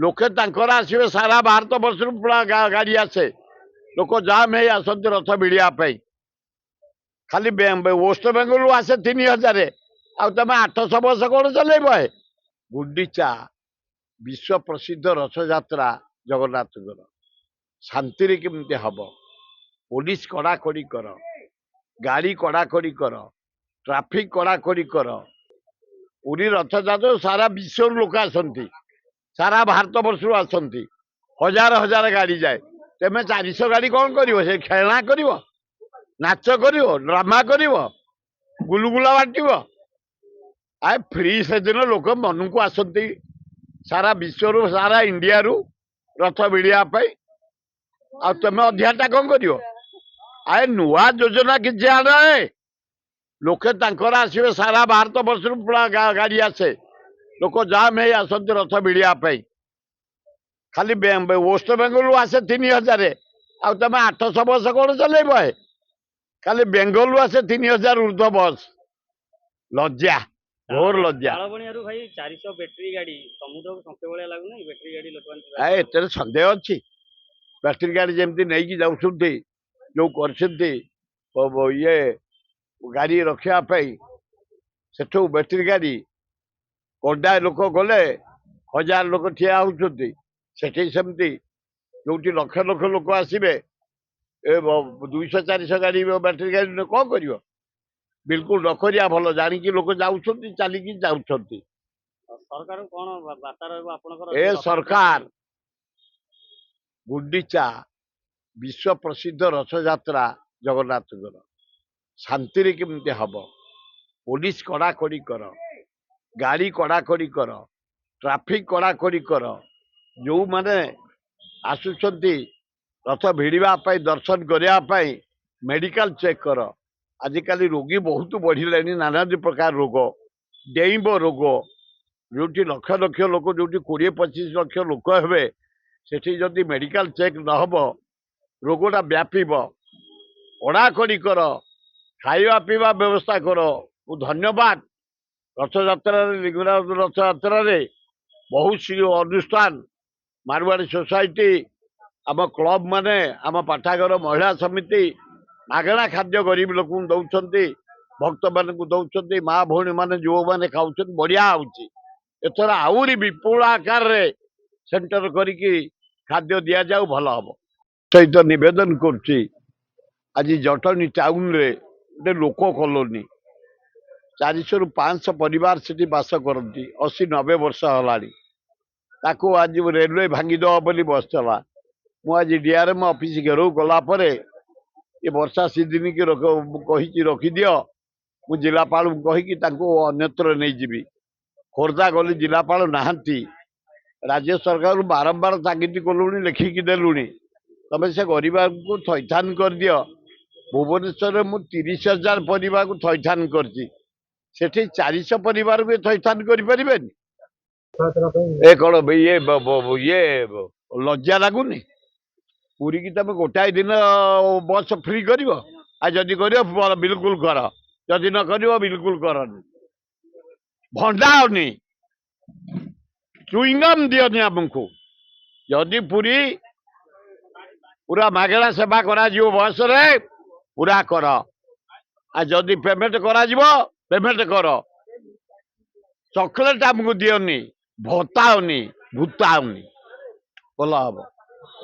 लोके तांकर आसवे सारा भारत वर्ष गाड़ी आसे लोक जाम है आसती रथ भिड़ापी खाली वेस्ट बेंगल आसे 3000 आम 800 वर्ष कौन चलेब है गुंडीचा विश्व प्रसिद्ध रथ यात्रा जगन्नाथ शांति केमती हम पुलिस कड़ाकड़ी कर गाड़ी कड़ाकड़ी कर ट्राफिक कड़ाकड़ी कर पुरी रथ यात्रा सारा विश्व लोक आसती सारा भारत वर्ष आसती हजार हजार गाड़ी जाए तेमे 400 गाड़ी कौन करिवो से खेलना करिवो नाच करिवो ड्रामा करिवो गुलगुला बांटिवो आए फ्री से दिन लोक मन को आसती सारा विश्व सारा इंडिया रु रथ भिड़ापी आ तुम अध्याटा कौन करिवो आए नुआ योजना किसी आने लोके तांकर आसवे सारा भारत वर्ष गाड़ी आसे लोक जाम है आसती रथ भिड़ापी खाली वेस्ट बेंगल आसे 3000 आम 800 वर्ष कौन चलेब है खाली बेंगल आसे 3000 ऊर्ध्व बस लज्जा घोर लज्जा भाई 400 बैटरी गाड़ी समुद्र को संख्या भाया लगुना बैटरी गाड़ी लोक एत सन्देह अच्छी बैटरी गाड़ी जमी नहीं जाऊँगी जो कर ये गाड़ी रखापी सेठू बैटरी गाड़ी कंडा लोक गले 1000 लोक ठिया होती सेमती जो लक्ष लक्ष लोक आसवे 200-400 गाड़ी बैटरी गाड़ी कौन कर बिल्कुल न करिया भल जानिकी लोक जाऊँच चलिकी जाऊँच सरकार कौन बार्ता रहा ए सरकार गुंडीचा विश्व प्रसिद्ध रथ यात्रा जगन्नाथ शांति केमती हम पुलिस कड़ाकड़ी कर गाड़ी कड़ाकड़ी कर ट्राफिक कड़ाकड़ी कर जो माने आसुचंती रथ भिड़ापी दर्शन करने मेडिकल चेक कर आजिकल रोगी बहुत बढ़िले नाना प्रकार रोग डेइंब रोग जो लक्ष लक्ष लोक जो 20-25 लक्ष लोक हे सेठी जदि मेडिकल चेक नहब रोगटा व्यापीब कड़ाकड़ी कर खाଇବା पीवा व्यवस्था कर धन्यवाद रथ यात्रा लिंगराज रथ यात्रा बहुत सी अनुष्ठान मारवाड़ी सोसाइटी आम क्लब माने आम पाठागर महिला समिति मागणा खाद्य गरीब लोक दौरान भक्त मान दौरान माँ भौणी मैंने जो मैंने खाऊ बढ़िया होथर आहरी विपुल आकार सेंटर करिकी खाद्य दि जाऊ भल हम सहित निवेदन करुच्ची आज जटनी टाउन रे गोटे लोक कलोनी 400-500 परिवार से बास करती 80-90 वर्ष है आज रेलवे भांगीदे बोली बसला मुझे डीआरएम ऑफिस घेराव कलापर ये वर्षा सीजन की कही रखिदि मु जिलापाल कहीकि अन्यत्र नहीं जीवी खोर्धा गली जिलापाल नहांती राज्य सरकार बारंबार तागिद कलुणी लिखिकी देलुणी तबे से गरीबा को थैथान कर दियो भुवनेश्वर मु 30,000 परिवार को थैथान करची सेठी 400 परिवार को थैथान करि परिबेनी ए कौन ये लज्जा लगुनि पूरी की तुम गोटाए दिन बस फ्री कर जदि कर बिल्कुल कर जदि न कर बिल्कुल करनी भंडाओनी चुईंगम दियोनी आमको जदि पूरी पूरा मागेणा सेवा करा बस रे पूरा कर जदि पेमेंट करा पेमेंट कर चॉकलेट आमको दियोनी भत्ताओनी भूताओनी भल हम।